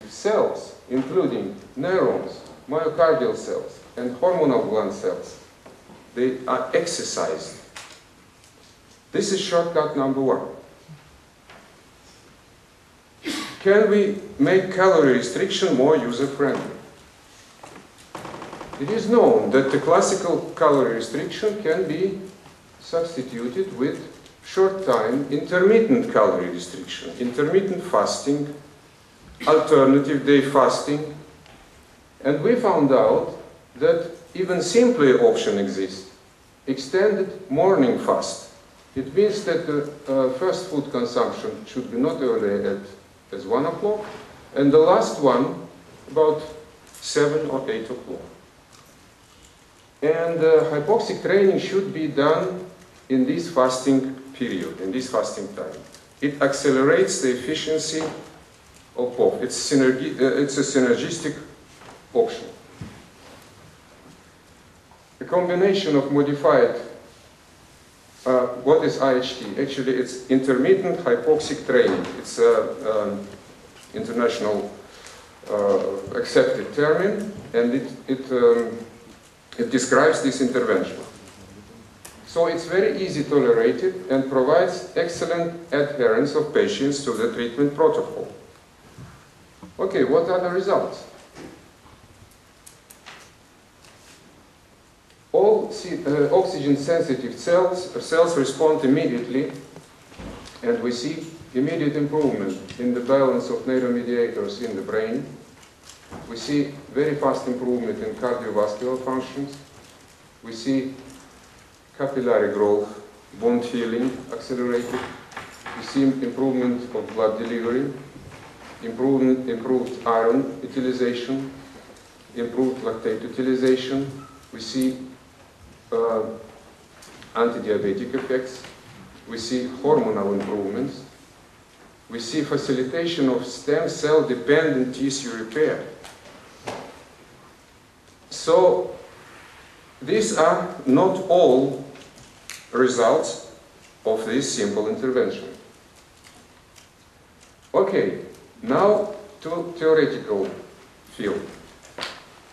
cells, including neurons, myocardial cells, and hormonal gland cells, they are exercised. This is shortcut number one. Can we make calorie restriction more user-friendly? It is known that the classical calorie restriction can be substituted with short-time intermittent calorie restriction, intermittent fasting, alternative day fasting, and we found out that even simpler option exists, extended morning fast. It means that the first food consumption should be not earlier as 1 o'clock, and the last one about 7 or 8 o'clock. And hypoxic training should be done in this fasting period, in this fasting time. It accelerates the efficiency of both. It's a synergistic option. A combination of modified, what is IHT? Actually, it's intermittent hypoxic training. It's an international accepted term, and it describes this intervention. So it's very easy tolerated and provides excellent adherence of patients to the treatment protocol. Okay, what are the results? All oxygen-sensitive cells respond immediately, and we see immediate improvement in the balance of neuromediators in the brain. We see very fast improvement in cardiovascular functions. We see capillary growth, bone healing accelerated. We see improvement of blood delivery, improved iron utilization, improved lactate utilization. We see anti-diabetic effects. We see hormonal improvements. We see facilitation of stem cell dependent tissue repair. So these are not all results of this simple intervention. Okay, now to theoretical field.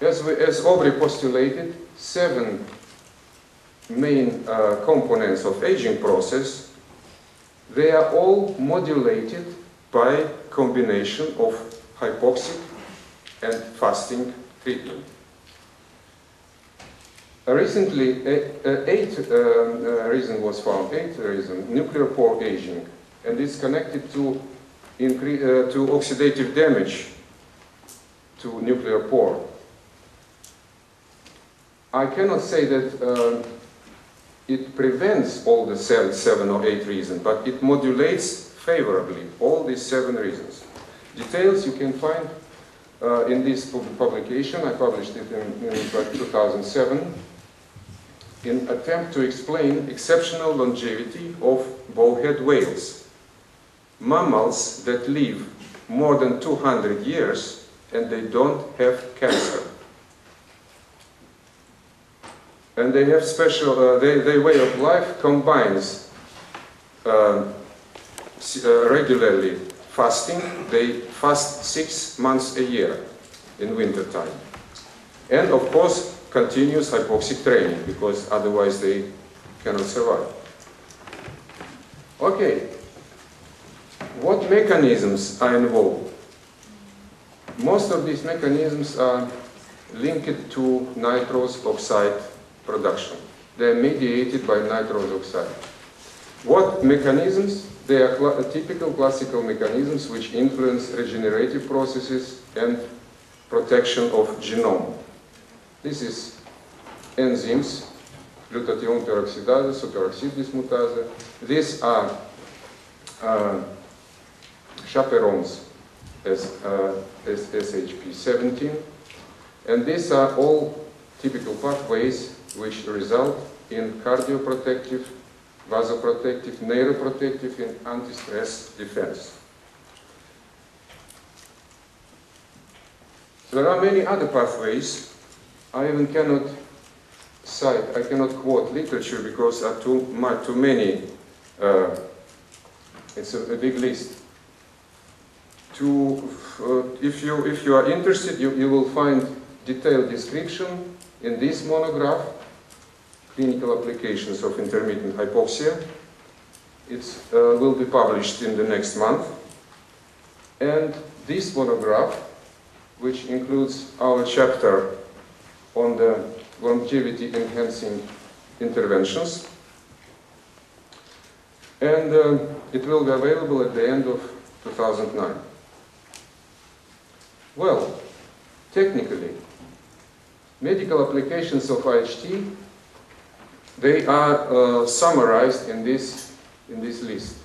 As Aubrey postulated, 7 main components of aging process, they are all modulated by combination of hypoxic and fasting treatment. Recently, 8 reason was found, 8 reason, nuclear pore aging, and it's connected to oxidative damage to nuclear pore. I cannot say that it prevents all the 7 or 8 reasons, but it modulates favorably all these 7 reasons. Details you can find in this publication. I published it in 2007. In attempt to explain exceptional longevity of bowhead whales, mammals that live more than 200 years and they don't have cancer. And they have special, their way of life combines regularly fasting. They fast 6 months a year in winter time. And of course, continuous hypoxic training, because otherwise they cannot survive. Okay, what mechanisms are involved? Most of these mechanisms are linked to nitrous oxide production. They are mediated by nitrous oxide. What mechanisms? They are typical classical mechanisms which influence regenerative processes and protection of genome. This is enzymes, glutathione peroxidase, superoxide dismutase. These are chaperones as SHP17. And these are all typical pathways which result in cardioprotective, vasoprotective, neuroprotective, and anti-stress defense. There are many other pathways. I even cannot cite, I cannot quote literature because there are too many. It's a big list if you are interested, you will find detailed description in this monograph, Clinical Applications of Intermittent Hypoxia. It will be published in the next month. And this monograph, which includes our chapter on the longevity-enhancing interventions, and it will be available at the end of 2009. Well, technically, medical applications of IHT, they are summarized in this list.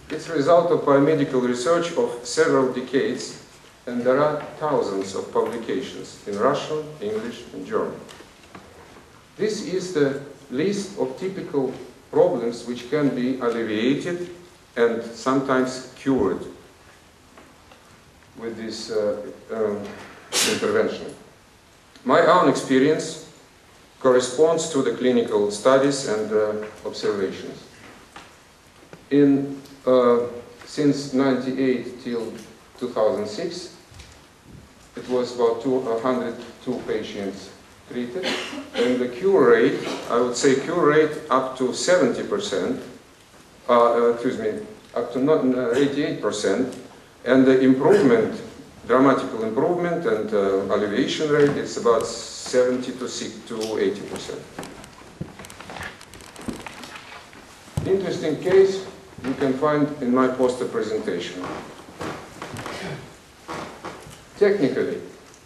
It's a result of biomedical research of several decades, and there are thousands of publications in Russian, English, and German. This is the list of typical problems which can be alleviated and sometimes cured with this intervention. My own experience corresponds to the clinical studies and observations. Since 1998 till 2006, it was about 102 patients treated, and the cure rate, I would say cure rate up to 70%, up to 88%, and the improvement, dramatical improvement and alleviation rate is about 70 to 80%. Interesting case you can find in my poster presentation. Technically,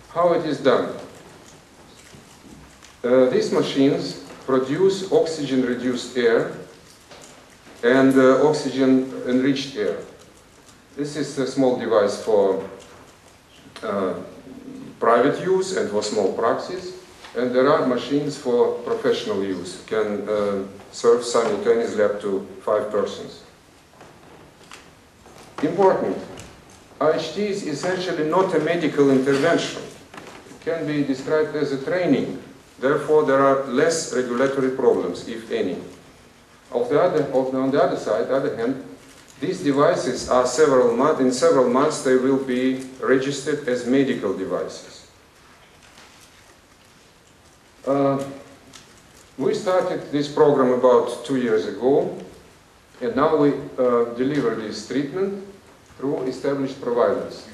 how it is done. These machines produce oxygen-reduced air and oxygen-enriched air. This is a small device for private use and for small praxis, and there are machines for professional use, can serve simultaneously up to 5 persons. Important, IHT is essentially not a medical intervention. It can be described as a training. Therefore, there are less regulatory problems, if any. On the other hand, these devices are in several months they will be registered as medical devices. We started this program about 2 years ago, and now we deliver this treatment through established providers.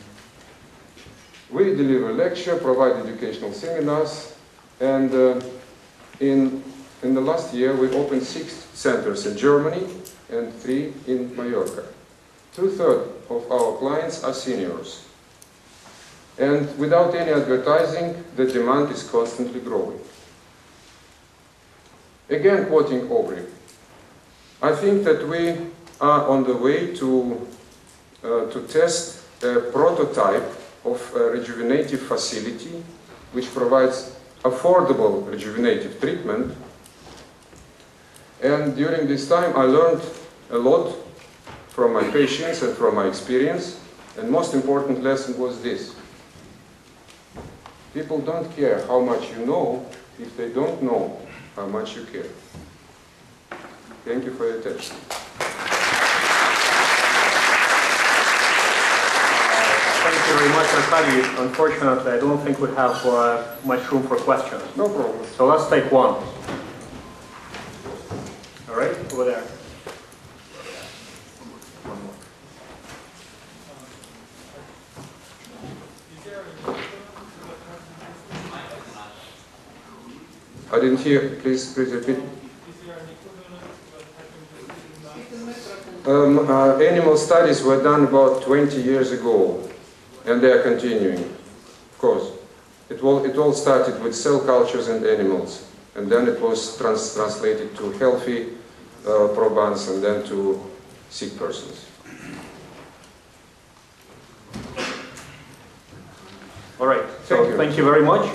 We deliver lecture, provide educational seminars, and in the last year we opened 6 centers in Germany and 3 in Mallorca. 2/3 of our clients are seniors. And without any advertising, the demand is constantly growing. Again, quoting Aubrey, I think that we are on the way to test a prototype of a rejuvenative facility which provides affordable rejuvenative treatment. And during this time I learned a lot from my patients and from my experience, and most important lesson was this: people don't care how much you know if they don't know how much you care. Thank you for your attention. Thank you very much, Arkady. Unfortunately, I don't think we have much room for questions. No problem. So let's take one. All right, over there. I didn't hear. Please repeat. Animal studies were done about 20 years ago, and they are continuing, of course. It all started with cell cultures and animals, and then it was translated to healthy probants and then to sick persons. All right, so thank you very much.